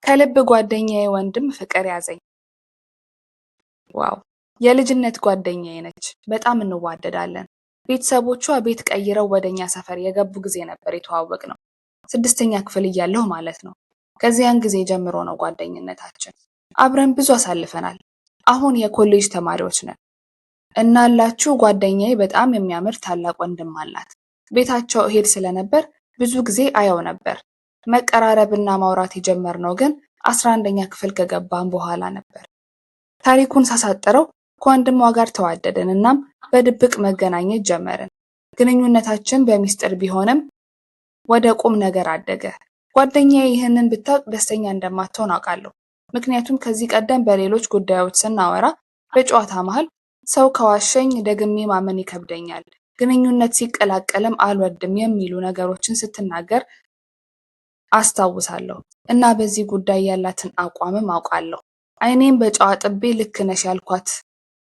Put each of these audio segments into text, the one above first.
ከልብ ጓደኛዬ ወንድም ፍቅር ያዘኝ። ዋው! የልጅነት ጓደኛዬ ነች። በጣም እንዋደዳለን። ቤተሰቦቿ ቤት ቀይረው ወደኛ ሰፈር የገቡ ጊዜ ነበር የተዋወቅነው። 6ኛ ክፍል እያለሁ ማለት ነው። ከዚያን ጊዜ ጀምሮ ነው ጓደኝነታችን። አብረን ብዙ አሳልፈናል። አሁን የኮሌጅ ተማሪዎች ነን። እናላችሁ ጓደኛዬ በጣም የሚያምር ታላቅ ወንድም አላት። ቤታቸው እሄድ ስለነበር ብዙ ጊዜ አየው ነበር። መቀራረብና ማውራት የጀመርነው ግን 11ኛ ክፍል ከገባን በኋላ ነበር። ታሪኩን ሳሳጥረው ከወንድሟ ጋር ተዋደድን። እናም በድብቅ መገናኘት ጀመርን። ግንኙነታችን በሚስጥር ቢሆንም ወደ ቁም ነገር አደገ። ጓደኛዬ ይህንን ብታውቅ ደስተኛ እንደማትሆን አውቃለሁ። ምክንያቱም ከዚህ ቀደም በሌሎች ጉዳዮች ስናወራ በጨዋታ መሃል ሰው ከዋሸኝ ደግሜ ማመን ይከብደኛል፣ ግንኙነት ሲቀላቀልም አልወድም የሚሉ ነገሮችን ስትናገር አስታውሳለሁ እና በዚህ ጉዳይ ያላትን አቋምም አውቃለሁ። አይኔም በጨዋ ጥቤ ልክ ነሽ ያልኳት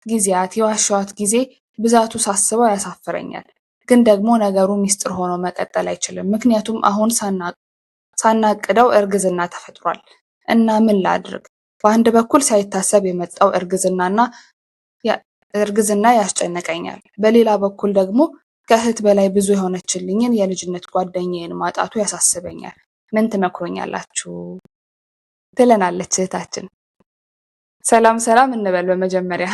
ጊዜያት፣ የዋሻዋት ጊዜ ብዛቱ ሳስበው ያሳፍረኛል። ግን ደግሞ ነገሩ ሚስጥር ሆኖ መቀጠል አይችልም። ምክንያቱም አሁን ሳናቅደው እርግዝና ተፈጥሯል እና ምን ላድርግ? በአንድ በኩል ሳይታሰብ የመጣው እርግዝና ያስጨንቀኛል። በሌላ በኩል ደግሞ ከእህት በላይ ብዙ የሆነችልኝን የልጅነት ጓደኛዬን ማጣቱ ያሳስበኛል። ምን ትመክሮኛላችሁ? ትለናለች እህታችን። ሰላም ሰላም እንበል በመጀመሪያ።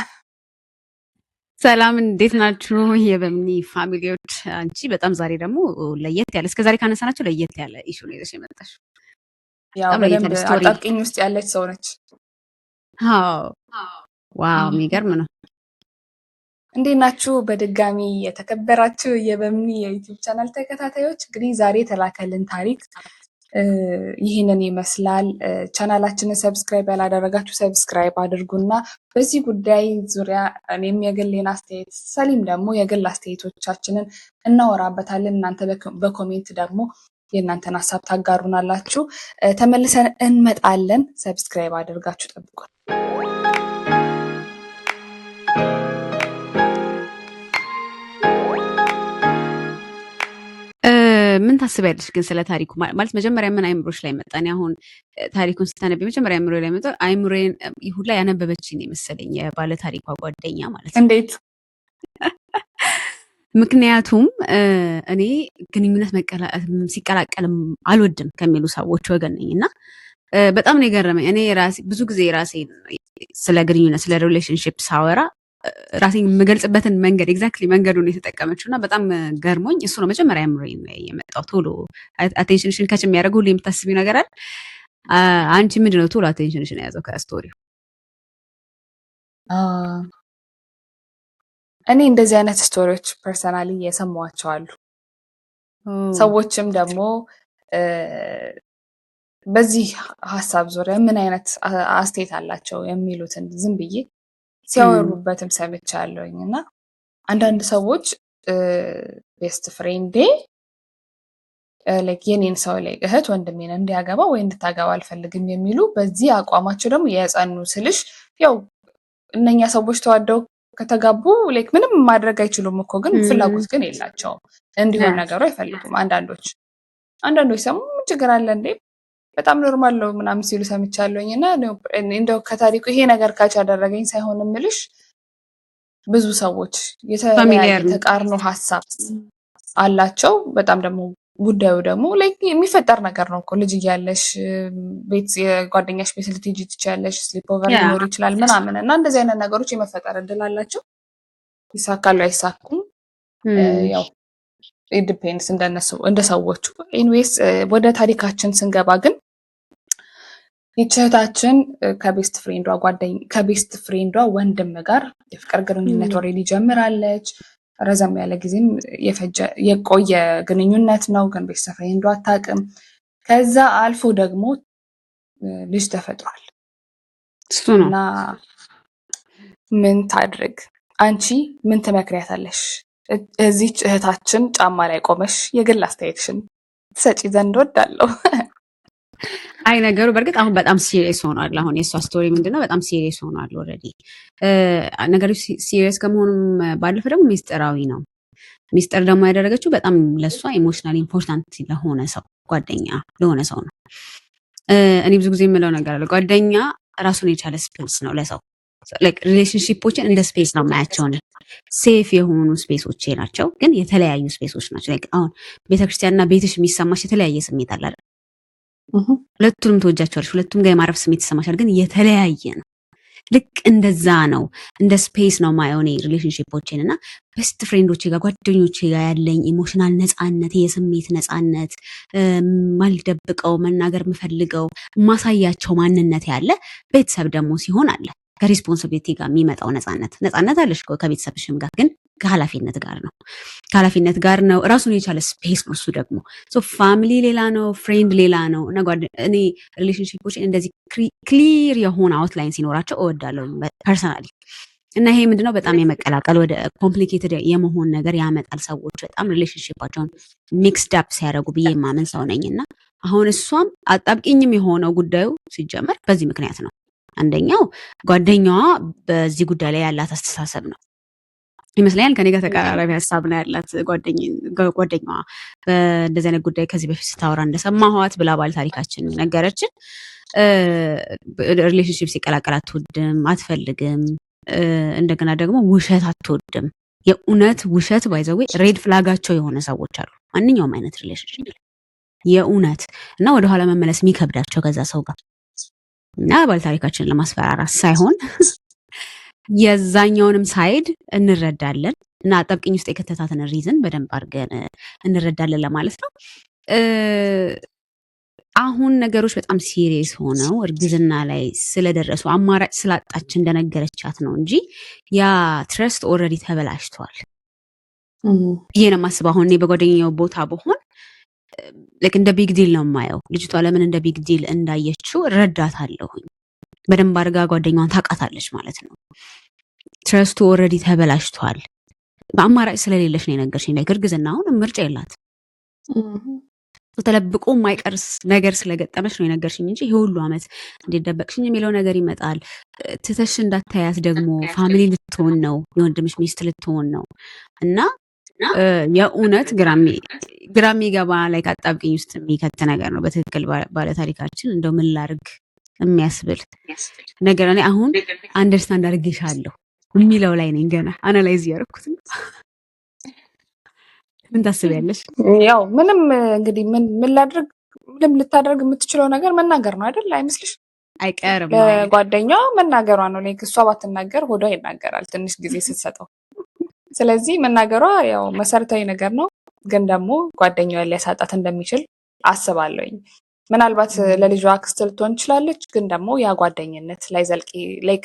ሰላም እንዴት ናችሁ የበምኒ ፋሚሊዎች? አንቺ በጣም ዛሬ ደግሞ ለየት ያለ እስከ ዛሬ ካነሳናቸው ለየት ያለ ኢሹ ነው ይዘሽ የመጣሽው። ያው በደንብ አጣብቂኝ ውስጥ ያለች ሰው ነች። ዋው የሚገርም ነው። እንዴት ናችሁ በድጋሚ የተከበራችሁ የበምኒ የዩቲዩብ ቻናል ተከታታዮች? እንግዲህ ዛሬ የተላከልን ታሪክ ይህንን ይመስላል። ቻናላችንን ሰብስክራይብ ያላደረጋችሁ ሰብስክራይብ አድርጉና በዚህ ጉዳይ ዙሪያ እኔም የግሌን አስተያየት፣ ሰሊም ደግሞ የግል አስተያየቶቻችንን እናወራበታለን። እናንተ በኮሜንት ደግሞ የእናንተን ሀሳብ ታጋሩናላችሁ። ተመልሰን እንመጣለን። ሰብስክራይብ አድርጋችሁ ጠብቁን። ምን ታስቢያለሽ ግን ስለ ታሪኩ? ማለት መጀመሪያ ምን አይምሮሽ ላይ መጣ? እኔ አሁን ታሪኩን ስታነቢ መጀመሪያ አይምሮ ላይ መጣ። አይምሮዬን ሁላ ያነበበችኝ የመሰለኝ የባለ ታሪኳ ጓደኛ ማለት ነው። እንዴት? ምክንያቱም እኔ ግንኙነት ሲቀላቀልም አልወድም ከሚሉ ሰዎች ወገን ነኝ እና በጣም ነው የገረመኝ። እኔ ብዙ ጊዜ ራሴ ስለ ግንኙነት ስለ ሪሌሽንሽፕ ሳወራ ራሴን የምገልጽበትን መንገድ ኤግዛክትሊ መንገዱን የተጠቀመችው እና በጣም ገርሞኝ እሱ ነው መጀመሪያ አእምሮዬን የመጣው። ቶሎ አቴንሽንሽን ከች የሚያደርገው ሁሉ የምታስቢው ነገር አለ። አንቺ ምንድን ነው ቶሎ አቴንሽንሽን የያዘው ከስቶሪው? እኔ እንደዚህ አይነት ስቶሪዎች ፐርሰናሊ የሰማኋቸው አሉ። ሰዎችም ደግሞ በዚህ ሀሳብ ዙሪያ ምን አይነት አስተያየት አላቸው የሚሉትን ዝም ብዬ ሲያወሩበትም ሰምቻለሁኝ እና አንዳንድ ሰዎች ቤስት ፍሬንዴ የኔን ሰው ላይ እህት ወንድሜን እንዲያገባ ወይ እንድታገባ አልፈልግም የሚሉ በዚህ አቋማቸው ደግሞ የጸኑ ስልሽ፣ ያው እነኛ ሰዎች ተዋደው ከተጋቡ ምንም ማድረግ አይችሉም እኮ፣ ግን ፍላጎት ግን የላቸውም እንዲሆን ነገሩ አይፈልጉም። አንዳንዶች ሰሙ ምን ችግር አለ እንዴ በጣም ኖርማል ነው ምናምን ሲሉ ሰምቻለሁኝ እና እንደው ከታሪኩ ይሄ ነገር ካች ያደረገኝ ሳይሆን ምልሽ ብዙ ሰዎች የተለያየ ተቃርኖ ሀሳብ አላቸው። በጣም ደግሞ ጉዳዩ ደግሞ የሚፈጠር ነገር ነው እኮ ልጅ እያለሽ ቤት የጓደኛሽ ቤት ልትሄጂ ትችያለሽ፣ ስሊፕ ኦቨር ሊኖር ይችላል ምናምን እና እንደዚህ አይነት ነገሮች የመፈጠር እድል አላቸው። ይሳካሉ አይሳኩም ያው ዲፔንድስ እንደ ሰዎቹ። ኤኒዌይስ ወደ ታሪካችን ስንገባ ግን ይህችታችን ከቤስት ፍሬንዷ ወንድም ጋር የፍቅር ግንኙነት ኦልሬዲ ጀምራለች። ረዘም ያለ ጊዜም የቆየ ግንኙነት ነው፣ ግን ቤስት ፍሬንዷ አታውቅም። ከዛ አልፎ ደግሞ ልጅ ተፈጥሯል እና ምን ታድርግ? አንቺ ምን ትመክሪያታለሽ? እዚች እህታችን ጫማ ላይ ቆመሽ የግል አስተያየትሽን ትሰጪ ዘንድ ወዳለሁ። አይ ነገሩ በእርግጥ አሁን በጣም ሲሪየስ ሆኗል። አሁን የእሷ ስቶሪ ምንድነው በጣም ሲሪየስ ሆኗል ኦልሬዲ። ነገሩ ሲሪየስ ከመሆኑም ባለፈ ደግሞ ሚስጥራዊ ነው። ሚስጥር ደግሞ ያደረገችው በጣም ለእሷ ኢሞሽናል ኢምፖርታንት ለሆነ ሰው ጓደኛ ለሆነ ሰው ነው። እኔ ብዙ ጊዜ የምለው ነገር አለ። ጓደኛ ራሱን የቻለ ስፔስ ነው ለሰው። ሪሌሽንሺፖችን እንደ ስፔስ ነው የማያቸው። ሴፍ የሆኑ ስፔሶቼ ናቸው፣ ግን የተለያዩ ስፔሶች ናቸው። አሁን ቤተክርስቲያንና ቤትሽ የሚሰማሽ የተለያየ ስሜት አለ አይደል? ሁለቱንም ትወጃቸዋለሽ፣ ሁለቱም ጋር የማረፍ ስሜት ይሰማሻል፣ ግን የተለያየ ነው። ልክ እንደዛ ነው፣ እንደ ስፔስ ነው ማየው እኔ ሪሌሽንሺፖችን እና ቤስት ፍሬንዶቼ ጋር ጓደኞቼ ጋር ያለኝ ኢሞሽናል ነፃነት፣ የስሜት ነፃነት፣ ማልደብቀው መናገር የምፈልገው ማሳያቸው ማንነት ያለ ቤተሰብ ደግሞ ሲሆን አለ ከሪስፖንሲቢሊቲ ጋር የሚመጣው ነፃነት አለሽ ከቤተሰብሽም ጋር ግን ከኃላፊነት ጋር ነው። ራሱን የቻለ ስፔስ ነው እሱ ደግሞ። ፋሚሊ ሌላ ነው፣ ፍሬንድ ሌላ ነው። እና እኔ ሪሌሽንሺፖችን እንደዚህ ክሊር የሆነ አውትላይን ሲኖራቸው እወዳለሁ ፐርሰናሊ። እና ይሄ ምንድነው በጣም የመቀላቀል ወደ ኮምፕሊኬትድ የመሆን ነገር ያመጣል። ሰዎች በጣም ሪሌሽንሺፓቸውን ሚክስድ አፕ ሲያደርጉ ብዬ የማምን ሰው ነኝ። እና አሁን እሷም አጣብቂኝም የሆነው ጉዳዩ ሲጀመር በዚህ ምክንያት ነው። አንደኛው ጓደኛዋ በዚህ ጉዳይ ላይ ያላት አስተሳሰብ ነው ይመስለኛል። ከኔ ጋር ተቀራራቢ ሀሳብ ነው ያላት ጓደኛዋ በእንደዚህ አይነት ጉዳይ ከዚህ በፊት ስታወራ እንደሰማኋት ብላ ባል ታሪካችን ነገረችን። ሪሌሽንሽፕ ሲቀላቀል አትወድም፣ አትፈልግም። እንደገና ደግሞ ውሸት አትወድም። የእውነት ውሸት ባይዘዌ ሬድ ፍላጋቸው የሆነ ሰዎች አሉ ማንኛውም አይነት ሪሌሽንሽፕ የእውነት እና ወደኋላ መመለስ የሚከብዳቸው ከዛ ሰው ጋር እና ባል ታሪካችንን ለማስፈራራት ሳይሆን የዛኛውንም ሳይድ እንረዳለን እና አጣብቂኝ ውስጥ የከተታትን ሪዝን በደንብ አድርገን እንረዳለን ለማለት ነው። አሁን ነገሮች በጣም ሲሪየስ ሆነው እርግዝና ላይ ስለደረሱ አማራጭ ስላጣች እንደነገረቻት ነው እንጂ ያ ትረስት ኦልሬዲ ተበላሽቷል ብዬ ነው የማስበው። አሁን እኔ በጓደኛው ቦታ በሆን እንደ ቢግ ዲል ነው የማየው። ልጅቷ ለምን እንደ ቢግ ዲል እንዳየችው እረዳታለሁኝ። በደንብ አድርጋ ጓደኛዋን ታውቃታለች ማለት ነው። ትረስቱ ኦልሬዲ ተበላሽቷል። በአማራጭ ስለሌለሽ ነው የነገርሽኝ። እርግዝና አሁን ምርጫ የላት ተለብቆ የማይቀርስ ነገር ስለገጠመች ነው የነገርሽኝ እንጂ ይሄ ሁሉ ዓመት እንዴት ደበቅሽኝ የሚለው ነገር ይመጣል። ትተሽ እንዳታያት ደግሞ ፋሚሊ ልትሆን ነው፣ የወንድምሽ ሚስት ልትሆን ነው እና የእውነት ግራሚ ገባ ላይ አጣብቂኝ ውስጥ የሚከት ነገር ነው። በትክክል ባለታሪካችን እንደው ምን ላድርግ የሚያስብል ነገር እኔ አሁን አንደርስታንድ አድርጌሻለሁ የሚለው ላይ ነኝ። ገና አናላይዝ ያደረኩት ነው። ምን ታስቢያለሽ? ያው ምንም እንግዲህ ምን ላድርግ፣ ምንም ልታደርግ የምትችለው ነገር መናገር ነው አይደል? አይመስልሽ? አይቀርም ለጓደኛዋ መናገሯ ነው። እሷ ባትናገር ሆዷ ይናገራል ትንሽ ጊዜ ስትሰጠው። ስለዚህ መናገሯ ያው መሰረታዊ ነገር ነው። ግን ደግሞ ጓደኛዋን ሊያሳጣት እንደሚችል አስባለሁኝ። ምናልባት ለልጇ አክስት ልትሆን ትችላለች፣ ግን ደግሞ ያ ጓደኝነት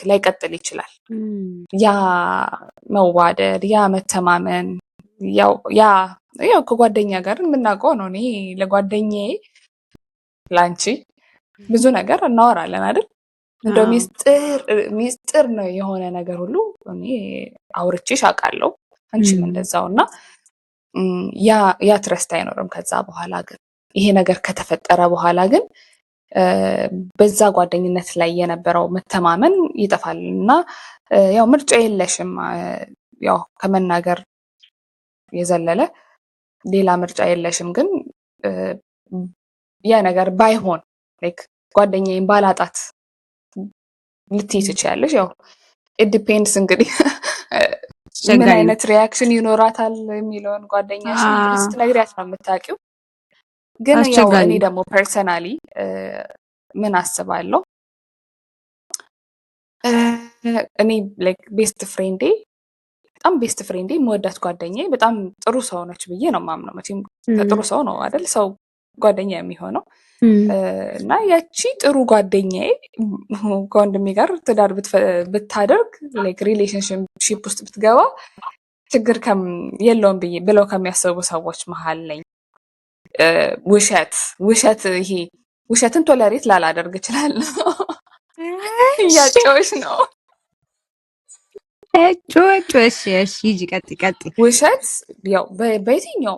ላይቀጥል ይችላል። ያ መዋደድ፣ ያ መተማመን ያው ከጓደኛ ጋር የምናውቀው ነው። እኔ ለጓደኛዬ ለአንቺ ብዙ ነገር እናወራለን አይደል? እንደው ሚስጥር ነው የሆነ ነገር ሁሉ እኔ አውርቼሽ አውቃለሁ፣ አንቺም እንደዛው። እና ያ ትረስት አይኖርም ከዛ በኋላ ግን ይሄ ነገር ከተፈጠረ በኋላ ግን በዛ ጓደኝነት ላይ የነበረው መተማመን ይጠፋል እና ያው ምርጫ የለሽም። ያው ከመናገር የዘለለ ሌላ ምርጫ የለሽም። ግን ያ ነገር ባይሆን ጓደኛዬን ባላጣት ልትይ ትችያለሽ። ያው ኢት ዲፔንድስ እንግዲህ ምን አይነት ሪያክሽን ይኖራታል የሚለውን ጓደኛሽ ስትነግሪያት ነው የምታውቂው። ግን ያው እኔ ደግሞ ፐርሰናሊ ምን አስባለሁ፣ እኔ ቤስት ፍሬንዴ በጣም ቤስት ፍሬንዴ የምወዳት ጓደኛዬ በጣም ጥሩ ሰው ነች ብዬ ነው የማምነው። መቼም ከጥሩ ሰው ነው አይደል ሰው ጓደኛ የሚሆነው። እና ያቺ ጥሩ ጓደኛዬ ከወንድሜ ጋር ትዳር ብታደርግ ሪሌሽንሽፕ ውስጥ ብትገባ ችግር የለውም ብለው ከሚያስቡ ሰዎች መሀል ነኝ። ይሄ ውሸትን ቶለሬት ላላደርግ እችላለሁ። እያጨዎች ነው ውሸት ያው በየትኛው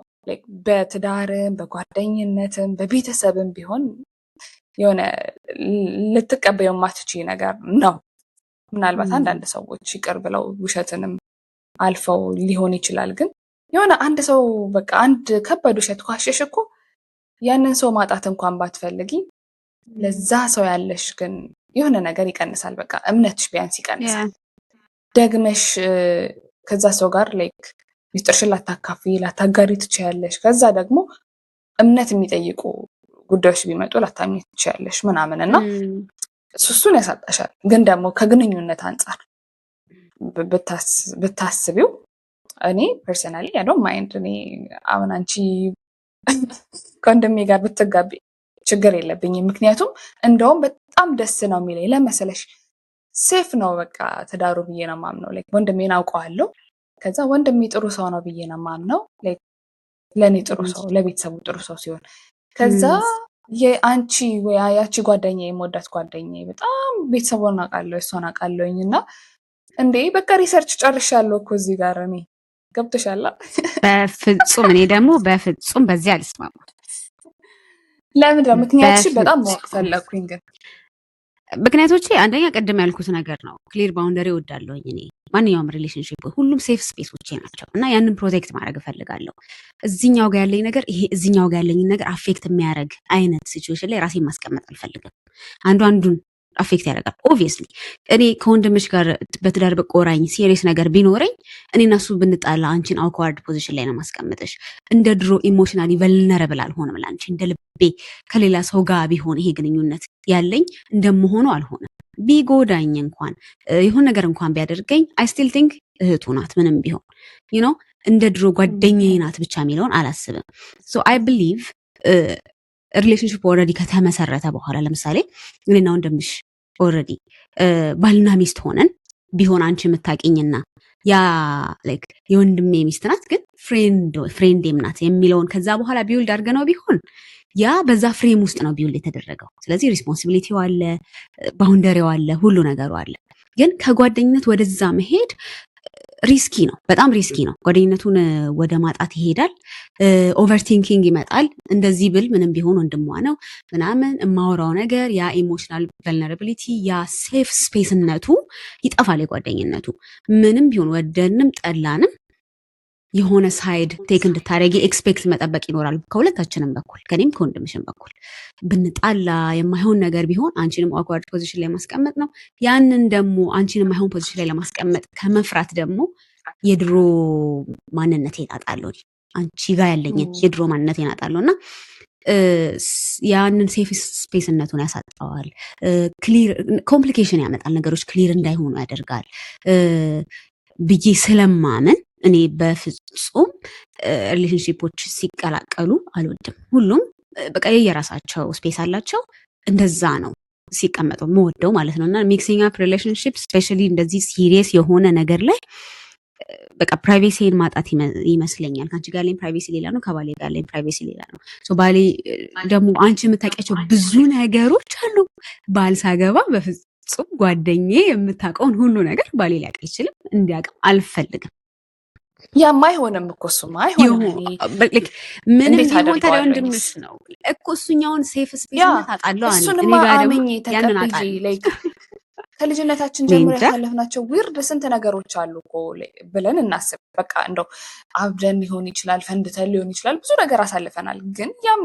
በትዳርም በጓደኝነትም በቤተሰብም ቢሆን የሆነ ልትቀበዩ የማትችይ ነገር ነው። ምናልባት አንዳንድ ሰዎች ይቅር ብለው ውሸትንም አልፈው ሊሆን ይችላል። ግን የሆነ አንድ ሰው በቃ አንድ ከባድ ውሸት ዋሸሽ እኮ ያንን ሰው ማጣት እንኳን ባትፈልጊ ለዛ ሰው ያለሽ ግን የሆነ ነገር ይቀንሳል። በቃ እምነትሽ ቢያንስ ይቀንሳል። ደግመሽ ከዛ ሰው ጋር ላይክ ሚስጥርሽን ላታጋሪ ትችያለሽ። ከዛ ደግሞ እምነት የሚጠይቁ ጉዳዮች ቢመጡ ላታምኚ ትችያለሽ ምናምን እና እሱን ያሳጣሻል። ግን ደግሞ ከግንኙነት አንጻር ብታስቢው እኔ ፐርሰናሊ አይ ዶንት ማይንድ። እኔ አሁን አንቺ ከወንድሜ ጋር ብትጋቢ ችግር የለብኝም። ምክንያቱም እንደውም በጣም ደስ ነው የሚለኝ ለመሰለሽ ሴፍ ነው በቃ ትዳሩ ብዬ ነው ማምነው። ላይክ ወንድሜን አውቀዋለሁ። ከዛ ወንድሜ ጥሩ ሰው ነው ብዬ ነው ማምነው። ላይክ ለኔ ጥሩ ሰው፣ ለቤተሰቡ ጥሩ ሰው ሲሆን ከዛ የአንቺ ወይ ያቺ ጓደኛዬ የምወዳት ጓደኛዬ በጣም ቤተሰቡን አውቃለሁ፣ እሷን አውቃለሁኝ እና እንዴ በቃ ሪሰርች ጨርሻለሁ እኮ እዚህ ጋር እኔ ገብቶሻል። በፍጹም እኔ ደግሞ በፍጹም በዚህ አልስማማም። ለምን ነው? ምክንያትሽ በጣም ማወቅ ፈለኩኝ። ግን ምክንያቶቼ አንደኛ ቅድም ያልኩት ነገር ነው። ክሊር ባውንደሪ እወዳለሁኝ እኔ ማንኛውም ሪሌሽንሽፕ ሁሉም ሴፍ ስፔሶቼ ናቸው እና ያንን ፕሮቴክት ማድረግ እፈልጋለሁ። እዚኛው ጋር ያለኝ ነገር ይሄ እዚኛው ጋር ያለኝ ነገር አፌክት የሚያደርግ አይነት ሲቹዌሽን ላይ ራሴን ማስቀመጥ አልፈልግም። አንዱን አፌክት ያደርጋል። ኦብቪየስሊ እኔ ከወንድምሽ ጋር በትዳር በቆራኝ ሲሪየስ ነገር ቢኖረኝ እኔ እና እሱ ብንጣላ አንቺን አውክዋርድ ፖዚሽን ላይ ነው ማስቀምጥሽ። እንደ ድሮ ኢሞሽናሊ ቨልነረብል አልሆንም ለአንቺ። እንደ ልቤ ከሌላ ሰው ጋር ቢሆን ይሄ ግንኙነት ያለኝ እንደመሆኑ አልሆንም። ቢጎዳኝ እንኳን ይሁን ነገር እንኳን ቢያደርገኝ አይ ስቲል ቲንክ እህቱ ናት ምንም ቢሆን ዩ ኖ እንደ ድሮ ጓደኛዬ ናት ብቻ የሚለውን አላስብም። ሶ አይ ብሊቭ ሪሌሽንሽፕ ኦልሬዲ ከተመሰረተ በኋላ ለምሳሌ እኔና ወንድምሽ ኦልሬዲ ባልና ሚስት ሆነን ቢሆን አንቺ የምታውቂኝና ያ ላይክ የወንድሜ ሚስት ናት ግን ፍሬንዴም ናት የሚለውን ከዛ በኋላ ቢውልድ አድርገነው ቢሆን ያ በዛ ፍሬም ውስጥ ነው ቢውልድ የተደረገው። ስለዚህ ሪስፖንሲቢሊቲው አለ፣ ባውንደሪው አለ፣ ሁሉ ነገሩ አለ። ግን ከጓደኝነት ወደዛ መሄድ ሪስኪ ነው፣ በጣም ሪስኪ ነው። ጓደኝነቱን ወደ ማጣት ይሄዳል። ኦቨርቲንኪንግ ይመጣል። እንደዚህ ብል ምንም ቢሆን ወንድሟ ነው ምናምን የማወራው ነገር ያ ኢሞሽናል ቨልነራቢሊቲ ያ ሴፍ ስፔስነቱ ይጠፋል። የጓደኝነቱ ምንም ቢሆን ወደንም ጠላንም የሆነ ሳይድ ቴክ እንድታደረጊ ኤክስፔክት መጠበቅ ይኖራል ከሁለታችንም በኩል ከኔም ከወንድምሽም በኩል። ብንጣላ የማይሆን ነገር ቢሆን አንቺንም አኳርድ ፖዚሽን ላይ ማስቀመጥ ነው። ያንን ደግሞ አንቺንም የማይሆን ፖዚሽን ላይ ለማስቀመጥ ከመፍራት ደግሞ የድሮ ማንነቴን አጣለሁ፣ አንቺ ጋር ያለኝን የድሮ ማንነቴን አጣለሁ እና ያንን ሴፍ ስፔስነቱን ያሳጣዋል። ክሊር ኮምፕሊኬሽን ያመጣል፣ ነገሮች ክሊር እንዳይሆኑ ያደርጋል ብዬ ስለማመን እኔ በፍጹም ሪሌሽንሺፖች ሲቀላቀሉ አልወድም። ሁሉም በቃ የየራሳቸው ስፔስ አላቸው። እንደዛ ነው ሲቀመጡ መወደው ማለት ነው። እና ሚክሲንግ አፕ ሪሌሽንሺፕ ስፔሻሊ እንደዚህ ሲሪየስ የሆነ ነገር ላይ በቃ ፕራይቬሲን ማጣት ይመስለኛል። ከአንቺ ጋር ያለኝ ፕራይቬሲ ሌላ ነው፣ ከባሌ ጋር ያለኝ ፕራይቬሲ ሌላ ነው። ባሌ ደግሞ አንቺ የምታውቂያቸው ብዙ ነገሮች አሉ። ባል ሳገባ በፍጹም ጓደኛዬ የምታውቀውን ሁሉ ነገር ባሌ ሊያውቅ አይችልም፣ እንዲያውቅም አልፈልግም። ያማ አይሆንም እኮ እሱማ አይሆንም። ምንም ቢሆን ታዲያ ወንድምሽ ነው እኮ እሱኛውን ሴፍ ስፔስነት አጣለሁ። እሱንማ አምኜ ተቀብዬ ላይክ ከልጅነታችን ጀምሮ ያሳለፍናቸው ዊርድ ስንት ነገሮች አሉ እኮ ብለን እናስብ። በቃ እንደው አብደን ሊሆን ይችላል፣ ፈንድተን ሊሆን ይችላል፣ ብዙ ነገር አሳልፈናል። ግን ያም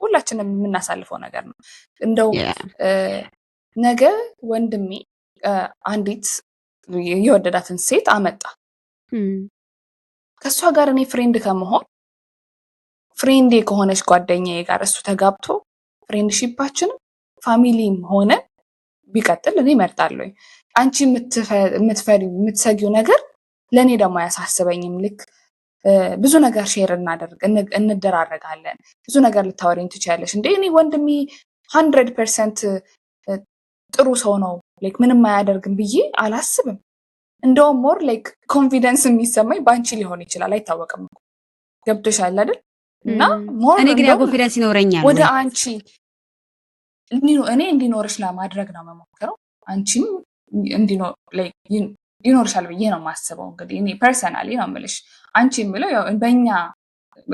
ሁላችንም የምናሳልፈው ነገር ነው። እንደው ነገ ወንድሜ አንዲት የወደዳትን ሴት አመጣ። ከእሷ ጋር እኔ ፍሬንድ ከመሆን ፍሬንዴ ከሆነች ጓደኛዬ ጋር እሱ ተጋብቶ ፍሬንድሺፓችንም ፋሚሊም ሆነ ቢቀጥል እኔ እመርጣለሁ። አንቺ የምትሰጊው ነገር ለእኔ ደግሞ አያሳስበኝም። ልክ ብዙ ነገር ሼር እንደራረጋለን። ብዙ ነገር ልታወሪኝ ትችያለሽ። እንደ እኔ ወንድሜ 100% ጥሩ ሰው ነው ላይክ ምንም አያደርግም ብዬ አላስብም። እንደውም ሞር ላይክ ኮንፊደንስ የሚሰማኝ በአንቺ ሊሆን ይችላል፣ አይታወቅም። ገብቶሻል አይደል? እና ሞር እኔ ግን ያ ኮንፊደንስ ይኖረኛል ወደ አንቺ እኔ እንዲኖርሽ ለማድረግ ነው የምሞክረው። አንቺም ይኖርሻል ብዬ ነው የማስበው። እንግዲህ እኔ ፐርሰናሊ ነው የምልሽ። አንቺ የምለው ያው በእኛ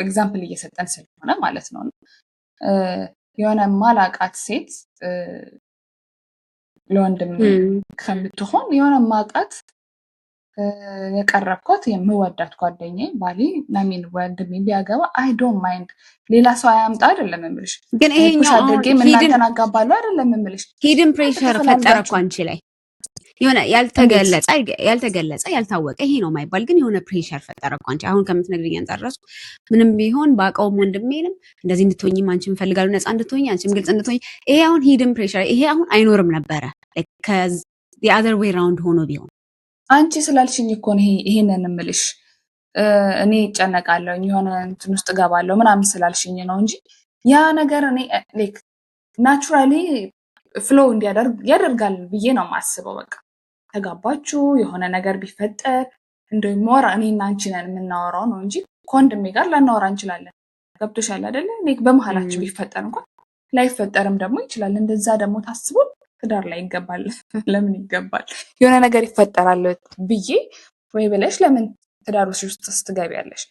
ኤግዛምፕል እየሰጠን ስለሆነ ማለት ነው። የሆነ ማላቃት ሴት ለወንድም ከምትሆን የሆነ ማቃት የቀረብኳት የምወዳት ጓደኛዬ ባሌ ናሚን ወንድሜ ቢያገባ አይ ዶንት ማይንድ ሌላ ሰው አያምጣ አይደለም የምልሽ። ግን ፑሽ ይሄኛው አድርጌ አሁን ምናንተን አጋባለሁ አይደለም የምልሽ። ሂድን ፕሬሸር ፈጠረ እኮ ተፈላልጋችሁ አንቺ ላይ የሆነ ያልተገለጸ ያልታወቀ ይሄ ነው የማይባል ግን የሆነ ፕሬሸር ፈጠረ እኮ አንቺ አሁን ከምትነግሪኝ አንጻር ራሱ ምንም ቢሆን ባውቀውም ወንድሜንም እንደዚህ እንድትሆኝም አንቺም እፈልጋለሁ ነፃ እንድትሆኝ አንቺም ግልጽ እንድትሆኝ ይሄ አሁን ሂድን ፕሬሸር ይሄ አሁን አይኖርም ነበረ የአዘር ዌይ ራውንድ ሆኖ ቢሆን አንቺ ስላልሽኝ እኮ ነው ይሄንን የምልሽ። እኔ እጨነቃለሁ የሆነ እንትን ውስጥ እገባለሁ ምናምን ስላልሽኝ ነው እንጂ ያ ነገር እኔ ላይክ ናቹራሊ ፍሎ እንዲያደርግ ያደርጋል ብዬ ነው የማስበው። በቃ ተጋባችሁ የሆነ ነገር ቢፈጠር እንደው ሞራ እኔና አንቺ ነን የምናወራው ነው እንጂ ከወንድሜ ጋር ላናወራ እንችላለን። ገብቶሻል አይደለ? በመሀላችሁ ቢፈጠር እንኳን ላይፈጠርም ደግሞ ይችላል። እንደዛ ደግሞ ታስቦ ትዳር ላይ ይገባል። ለምን ይገባል? የሆነ ነገር ይፈጠራል ብዬ ወይ ብለሽ ለምን ትዳር ውስጥ ስትገቢያለሽ?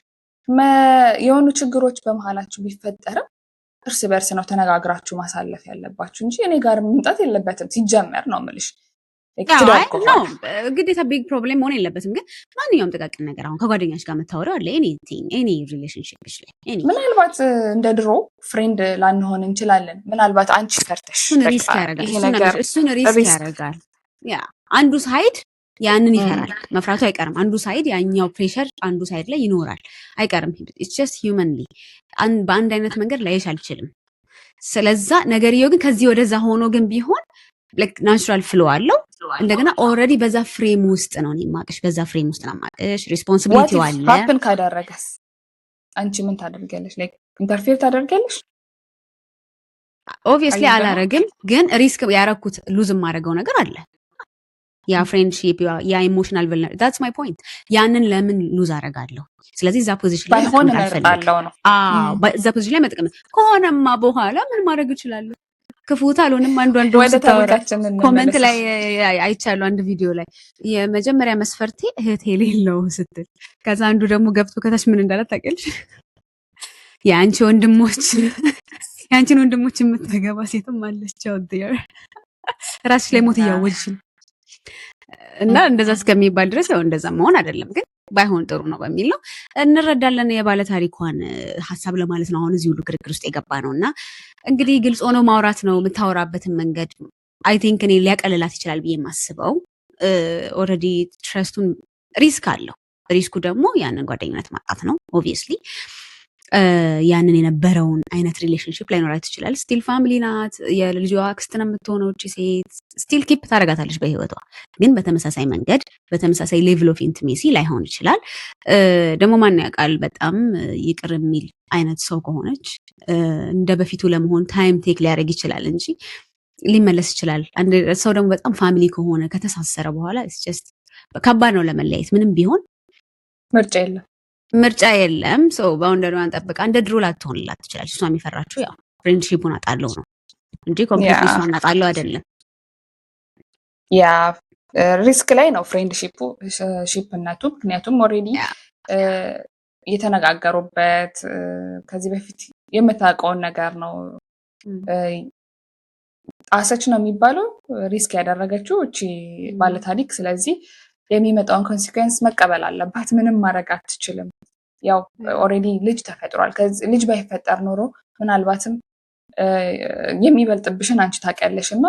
የሆኑ ችግሮች በመሀላችሁ ቢፈጠርም እርስ በርስ ነው ተነጋግራችሁ ማሳለፍ ያለባችሁ እንጂ እኔ ጋር መምጣት የለበትም ሲጀመር ነው የምልሽ። ግዴታ ቢግ ፕሮብሌም መሆን የለበትም። ግን ማንኛውም ጥቃቅን ነገር አሁን ከጓደኛሽ ጋር የምታወሪው አለ ኤኒ ሪሌሽንሽፕሽ ላይ ምናልባት እንደ ድሮ ፍሬንድ ላንሆን እንችላለን። ምናልባት አንቺ ፈርተሽ እሱን ሪስክ ያደርጋል። ያ አንዱ ሳይድ ያንን ይፈራል። መፍራቱ አይቀርም። አንዱ ሳይድ ያኛው ፕሬሸር አንዱ ሳይድ ላይ ይኖራል አይቀርም። ኢትስ ጀስት ሂውመንሊ በአንድ አይነት መንገድ ላይሽ አልችልም። ስለዛ ነገርየው ግን ከዚህ ወደዛ ሆኖ ግን ቢሆን ናቹራል ፍሎ አለው። እንደገና ኦልሬዲ በዛ ፍሬም ውስጥ ነው የማቅሽ፣ በዛ ፍሬም ውስጥ ነው የማቅሽ። ሪስፖንሲቢሊቲ አለ። ሀፕን ካደረገስ አንቺ ምን ታደርጊያለሽ? ላይክ ኢንተርፌር ታደርጊያለሽ? ኦብቪየስሊ አላረግም፣ ግን ሪስክ ያረኩት ሉዝ የማደርገው ነገር አለ። ያ ፍሬንድሺፕ ያ ኢሞሽናል ቨልነር ዳትስ ማይ ፖይንት። ያንን ለምን ሉዝ አደርጋለሁ? ስለዚህ እዛ ፖዚሽን ላይ ባይሆን እመርጣለሁ ነው። እዛ ፖዚሽን ላይ መጥቀም ከሆነማ በኋላ ምን ማድረግ እችላለሁ? ክፉት አልሆንም። አንዱ ስታወራ ኮመንት ላይ አይቻለሁ አንድ ቪዲዮ ላይ የመጀመሪያ መስፈርቴ እህት የሌለው ስትል፣ ከዛ አንዱ ደግሞ ገብቶ ከታች ምን እንዳለ ታውቂያለሽ? የአንቺን ወንድሞች የምትገባ ሴትም አለች አውት ራስሽ ላይ ሞት እያወጅሽ ነው። እና እንደዛ እስከሚባል ድረስ ያው እንደዛ መሆን አይደለም ግን ባይሆን ጥሩ ነው በሚል ነው እንረዳለን። የባለ ታሪኳን ሀሳብ ለማለት ነው አሁን እዚህ ሁሉ ግርግር ውስጥ የገባ ነው። እና እንግዲህ ግልጽ ሆኖ ማውራት ነው። የምታወራበትን መንገድ አይ ቲንክ እኔ ሊያቀልላት ይችላል ብዬ የማስበው ኦልሬዲ ትረስቱን ሪስክ አለው። ሪስኩ ደግሞ ያንን ጓደኝነት ማጣት ነው ኦብቪየስሊ። ያንን የነበረውን አይነት ሪሌሽንሽፕ ላይኖራት ይችላል። ስቲል ፋሚሊ ናት። የልጇ አክስት ነው የምትሆነው ሴት ስቲል ኪፕ ታደርጋታለች በህይወቷ። ግን በተመሳሳይ መንገድ በተመሳሳይ ሌቭል ኦፍ ኢንቲሜሲ ላይሆን ይችላል። ደግሞ ማን ያውቃል በጣም ይቅር የሚል አይነት ሰው ከሆነች እንደ በፊቱ ለመሆን ታይም ቴክ ሊያደርግ ይችላል እንጂ ሊመለስ ይችላል። አንድ ሰው ደግሞ በጣም ፋሚሊ ከሆነ ከተሳሰረ በኋላ ጀስት ከባድ ነው ለመለያየት። ምንም ቢሆን ምርጫ የለም። ሰው ባውንደሪዋን ጠብቃ እንደ ድሮ ላትሆንላት ትችላለች። እሷ የሚፈራችው ያው ፍሬንድሺፑን አጣለው ነው እንጂ ኮምፕሊትሊ እሷን አጣለው አይደለም። ያ ሪስክ ላይ ነው ፍሬንድሺፕነቱ። ምክንያቱም ኦልሬዲ የተነጋገሩበት ከዚህ በፊት የምታውቀውን ነገር ነው። ጣሰች ነው የሚባለው ሪስክ ያደረገችው እቺ ባለታሪክ። ስለዚህ የሚመጣውን ኮንሲኩዌንስ መቀበል አለባት። ምንም ማድረግ አትችልም። ያው ኦልሬዲ ልጅ ተፈጥሯል። ልጅ ባይፈጠር ኖሮ ምናልባትም የሚበልጥብሽን አንቺ ታውቂያለሽ እና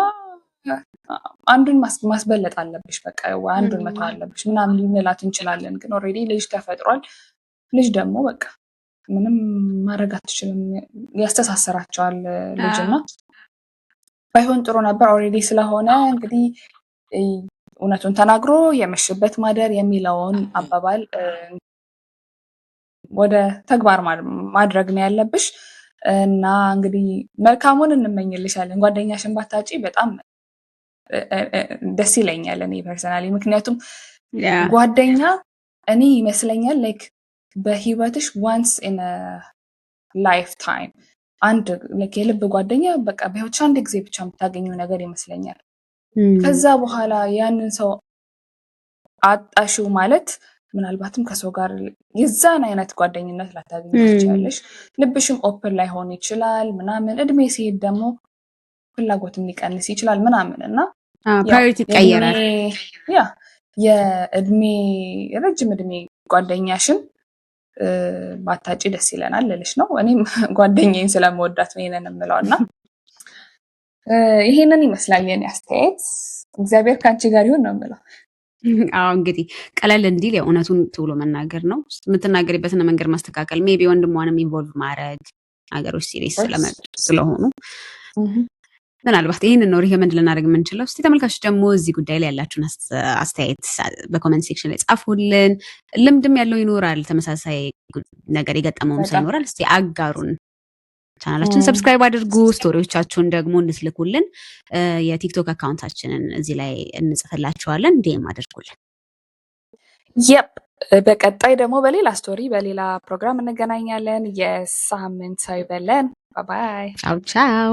አንዱን ማስበለጥ አለብሽ፣ በቃ አንዱን መተው አለብሽ ምናምን ልንላት እንችላለን። ግን ኦልሬዲ ልጅ ተፈጥሯል። ልጅ ደግሞ በቃ ምንም ማድረግ አትችልም። ያስተሳሰራቸዋል ልጅና ባይሆን ጥሩ ነበር። ኦልሬዲ ስለሆነ እንግዲህ እውነቱን ተናግሮ የመሽበት ማደር የሚለውን አባባል ወደ ተግባር ማድረግ ነው ያለብሽ። እና እንግዲህ መልካሙን እንመኝልሻለን። ጓደኛሽን ባታጪ በጣም ደስ ይለኛል እኔ ፐርሰናሊ። ምክንያቱም ጓደኛ እኔ ይመስለኛል ላይክ በህይወትሽ ዋንስ ኢን ላይፍ ታይም አንድ ላይክ የልብ ጓደኛ በቃ በህይወትሽ አንድ ጊዜ ብቻ የምታገኘው ነገር ይመስለኛል። ከዛ በኋላ ያንን ሰው አጣሽው ማለት ምናልባትም ከሰው ጋር የዛን አይነት ጓደኝነት ላታገኝ ትችላለሽ። ልብሽም ኦፕን ላይሆን ይችላል ምናምን። እድሜ ሲሄድ ደግሞ ፍላጎትም ሊቀንስ ይችላል ምናምን እና ፕራዮሪቲ ይቀየራል። የእድሜ ረጅም እድሜ ጓደኛሽን ባታጪ ደስ ይለናል ልልሽ ነው። እኔም ጓደኛዬን ስለምወዳት ነው ይሄንን የምለው እና ይሄንን ይመስላል የኔ አስተያየት። እግዚአብሔር ከአንቺ ጋር ይሁን ነው የምለው። አዎ እንግዲህ ቀለል እንዲል የእውነቱን ቶሎ መናገር ነው። የምትናገሪበትን መንገድ ማስተካከል፣ ሜቢ ወንድሟንም ኢንቮልቭ ማድረግ ነገሮች ሲሪየስ ስለሆኑ ምናልባት ይህንን ነው ሪከመንድ ልናደርግ የምንችለው። እስቲ ተመልካቾች ደግሞ እዚህ ጉዳይ ላይ ያላችሁን አስተያየት በኮመንት ሴክሽን ላይ ጻፉልን። ልምድም ያለው ይኖራል፣ ተመሳሳይ ነገር የገጠመውም ሰው ይኖራል። እስቲ አጋሩን። ቻናላችን ሰብስክራይብ አድርጉ። ስቶሪዎቻችሁን ደግሞ እንድትልኩልን የቲክቶክ አካውንታችንን እዚህ ላይ እንጽፍላችኋለን። ዲኤም አድርጉልን። የፕ በቀጣይ ደግሞ በሌላ ስቶሪ በሌላ ፕሮግራም እንገናኛለን። የሳምንት ሰው ይበለን። ባይ ባይ። ቻው ቻው።